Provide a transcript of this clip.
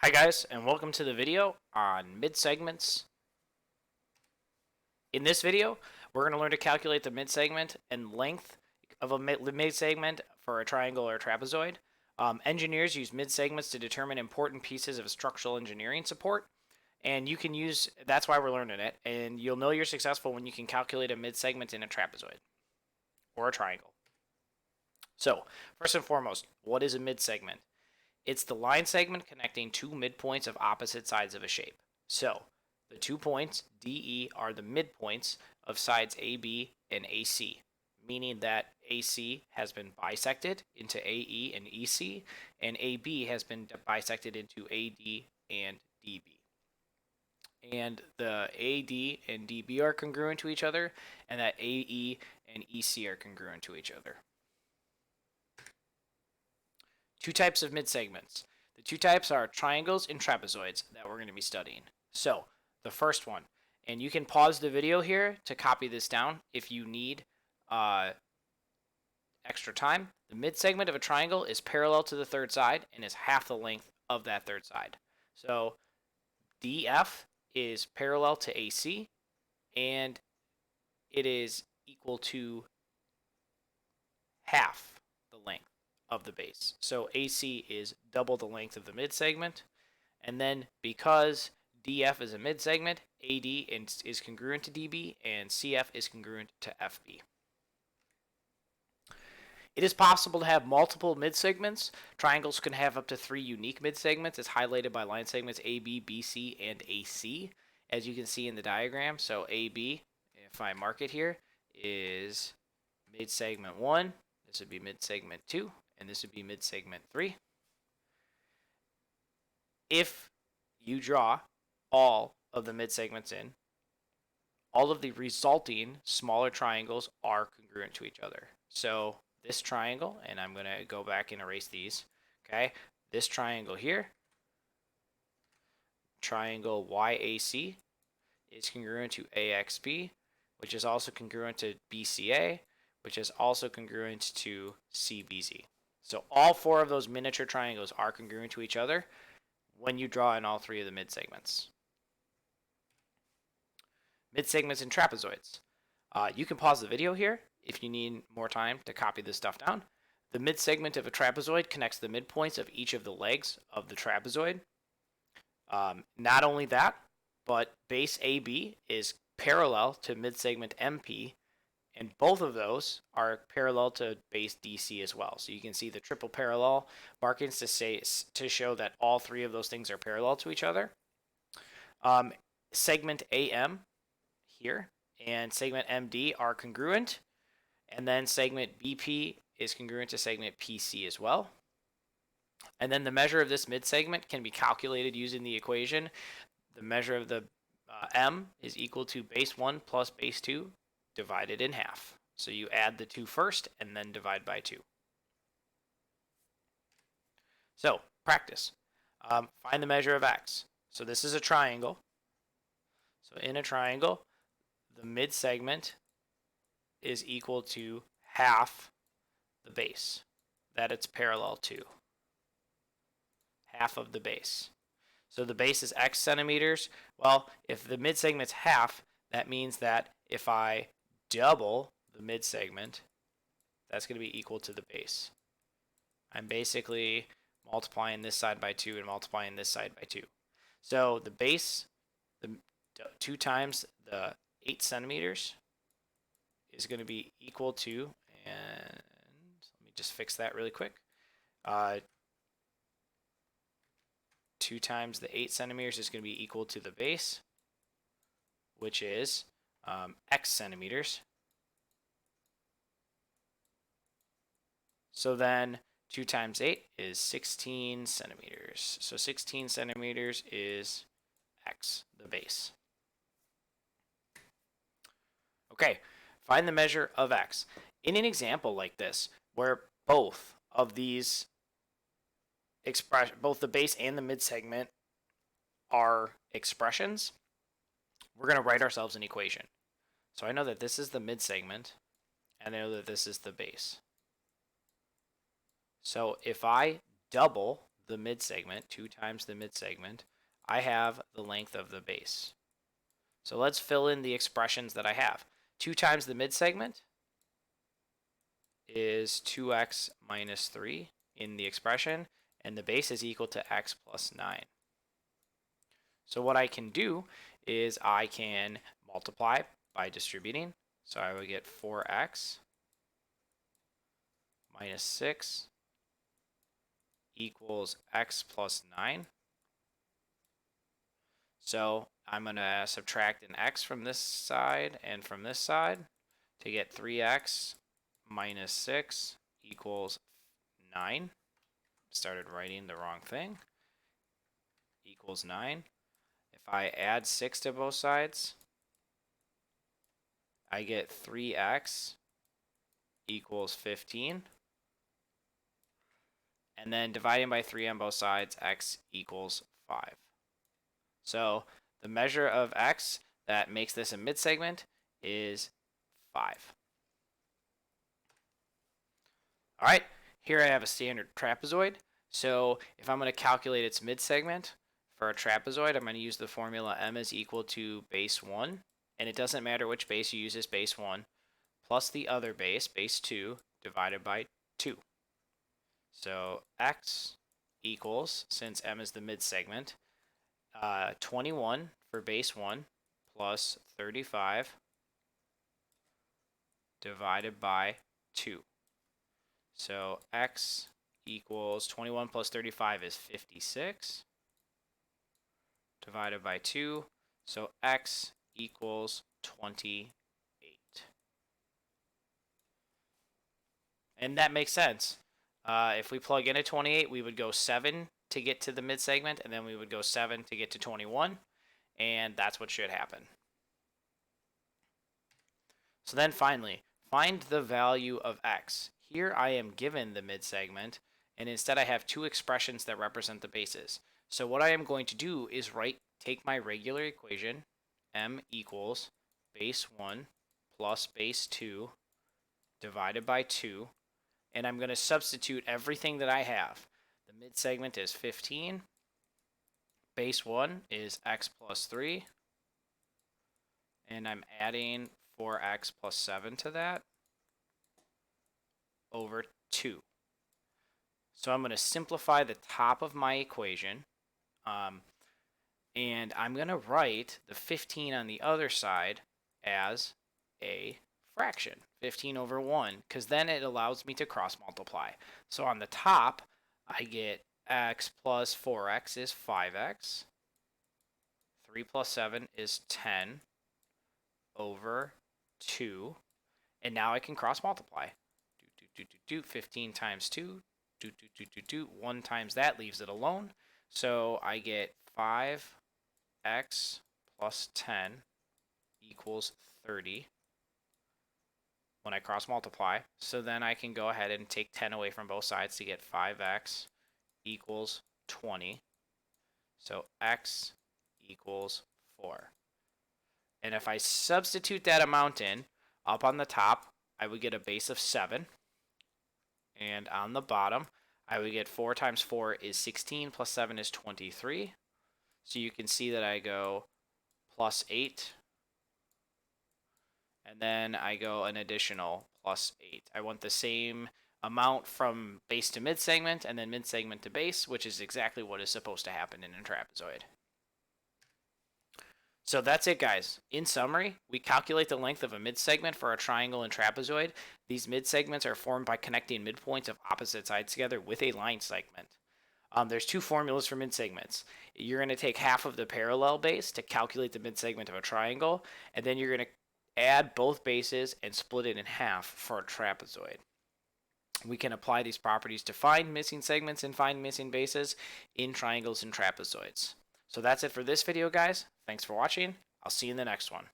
Hi guys, and welcome to the video on midsegments. In this video, we're going to learn to calculate the midsegment and length of a midsegment for a triangle or a trapezoid. Engineers use midsegments to determine important pieces of structural engineering support, and you can use, that's why we're learning it, and you'll know you're successful when you can calculate a midsegment in a trapezoid or a triangle. So, first and foremost, what is a midsegment? It's the line segment connecting two midpoints of opposite sides of a shape. So, the 2 points, DE, are the midpoints of sides AB and AC, meaning that AC has been bisected into AE and EC, and AB has been bisected into AD and DB. And the AD and DB are congruent to each other, and that AE and EC are congruent to each other. Two types of midsegments. The two types are triangles and trapezoids that we're going to be studying. So, the first one, and you can pause the video here to copy this down if you need extra time. The midsegment of a triangle is parallel to the third side and is half the length of that third side. So, DF is parallel to AC, and it is equal to half the length of the base. So AC is double the length of the midsegment. And then because DF is a midsegment, AD is congruent to DB, and CF is congruent to FB. It is possible to have multiple midsegments. Triangles can have up to 3 unique midsegments, as highlighted by line segments AB, BC, and AC, as you can see in the diagram. So AB, if I mark it here, is midsegment 1. This would be midsegment 2, and this would be midsegment 3. If you draw all of the midsegments in, all of the resulting smaller triangles are congruent to each other. So this triangle, and I'm going to go back and erase these, okay? This triangle here, triangle YAC, is congruent to AXB, which is also congruent to BCA, which is also congruent to CBZ. So all 4 of those miniature triangles are congruent to each other when you draw in all 3 of the midsegments. Midsegments and trapezoids. You can pause the video here if you need more time to copy this stuff down. The midsegment of a trapezoid connects the midpoints of each of the legs of the trapezoid. Not only that, but base AB is parallel to midsegment MP, and both of those are parallel to base DC as well. So you can see the triple parallel markings to show that all 3 of those things are parallel to each other. Segment AM here and segment MD are congruent, and then segment BP is congruent to segment PC as well. And then the measure of this midsegment can be calculated using the equation. The measure of the M is equal to base 1 plus base 2 divided in half. So you add the 2 first and then divide by 2. So, practice. Find the measure of x. So this is a triangle. So in a triangle, the midsegment is equal to half the base that it's parallel to. Half of the base. So the base is x centimeters. Well, if the midsegment's half, that means that if I double the midsegment, that's going to be equal to the base. I'm basically multiplying this side by 2 and multiplying this side by 2. So the base, the 2 times the 8 centimeters, is going to be equal to, and let me just fix that really quick. 2 times the 8 centimeters is going to be equal to the base, which is x centimeters. So then 2 times 8 is 16 centimeters. So 16 centimeters is x, the base. Okay, find the measure of x. In an example like this, where both of these both the base and the midsegment are expressions, we're going to write ourselves an equation. So I know that this is the midsegment, and I know that this is the base. So if I double the midsegment, 2 times the midsegment, I have the length of the base. So let's fill in the expressions that I have. 2 times the midsegment is 2x minus 3 in the expression, and the base is equal to x plus 9. So what I can do is I can multiply by distributing. So I would get 4x minus 6 equals x plus 9. So I'm going to subtract an x from this side and from this side to get 3x minus 6 equals 9. Started writing the wrong thing. Equals 9. If I add 6 to both sides, I get 3x equals 15. And then dividing by 3 on both sides, x equals 5. So the measure of x that makes this a midsegment is 5. All right, here I have a standard trapezoid. So if I'm going to calculate its midsegment for a trapezoid, I'm going to use the formula m is equal to base 1. And it doesn't matter which base you use as base 1, plus the other base, base 2, divided by 2. So x equals, since m is the midsegment, 21 for base 1 plus 35 divided by 2. So x equals 21 plus 35 is 56 divided by 2. So x equals 28. And that makes sense. If we plug in a 28, we would go 7 to get to the midsegment, and then we would go 7 to get to 21, and that's what should happen. So then finally, find the value of x. Here I am given the midsegment, and instead I have two expressions that represent the bases. So what I am going to do is take my regular equation, m equals base 1 plus base 2 divided by 2, and I'm going to substitute everything that I have. The midsegment is 15, base 1 is x plus 3, and I'm adding 4x plus 7 to that over 2. So I'm going to simplify the top of my equation, and I'm going to write the 15 on the other side as a fraction, 15 over 1, because then it allows me to cross multiply. So on the top, I get x plus 4x is 5x, 3 plus 7 is 10 over 2, and now I can cross multiply. 15 times 2, 1 times that leaves it alone. So I get 5x plus 10 equals 30 when I cross multiply. So then I can go ahead and take 10 away from both sides to get 5x equals 20. So x equals 4. And if I substitute that amount in, up on the top, I would get a base of 7. And on the bottom, I would get 4 times 4 is 16, plus 7 is 23. So you can see that I go plus 8. And then I go an additional plus 8. I want the same amount from base to midsegment, and then midsegment to base, which is exactly what is supposed to happen in a trapezoid. So that's it, guys. In summary, we calculate the length of a midsegment for a triangle and trapezoid. These midsegments are formed by connecting midpoints of opposite sides together with a line segment. There's two formulas for midsegments. You're going to take half of the parallel base to calculate the midsegment of a triangle, and then you're going to add both bases and split it in half for a trapezoid. We can apply these properties to find missing segments and find missing bases in triangles and trapezoids. So that's it for this video, guys. Thanks for watching. I'll see you in the next one.